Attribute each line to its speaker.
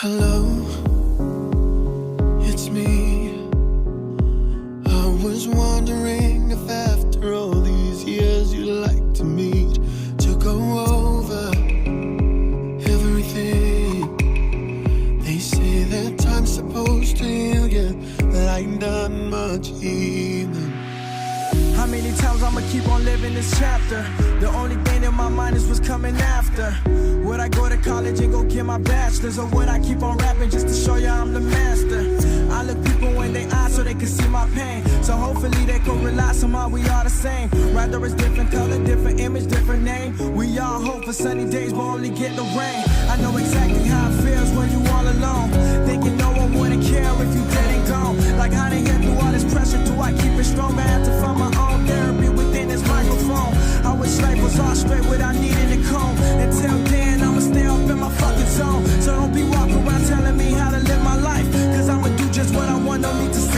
Speaker 1: Hello, it's me. I was wondering if after all these years you'd like to meet to go over everything. They say that time's supposed to heal you, but I ain't done much healing.
Speaker 2: How many times I'ma keep on living this chapter? The only thing in my mind is what's coming after. Would I go to college and go get my bachelor's? Or would I keep on rapping just to show you I'm the master? I look people in their eyes so they can see my pain. So hopefully they can realize somehow we are the same. Rather it's different color, different image, different name. We all hope for sunny days but only get the rain. I know exactly how it feels when you all alone, thinking no one wouldn't care if you dead and gone. Like how to get through all this pressure, do I keep it strong? I have to find my own therapy within this microphone. I wish life was all straight without needing a comb. Until then, I'ma stay up in my fucking zone. So don't be walking around telling me how to live my life, cause I'ma do just what I want, no need to say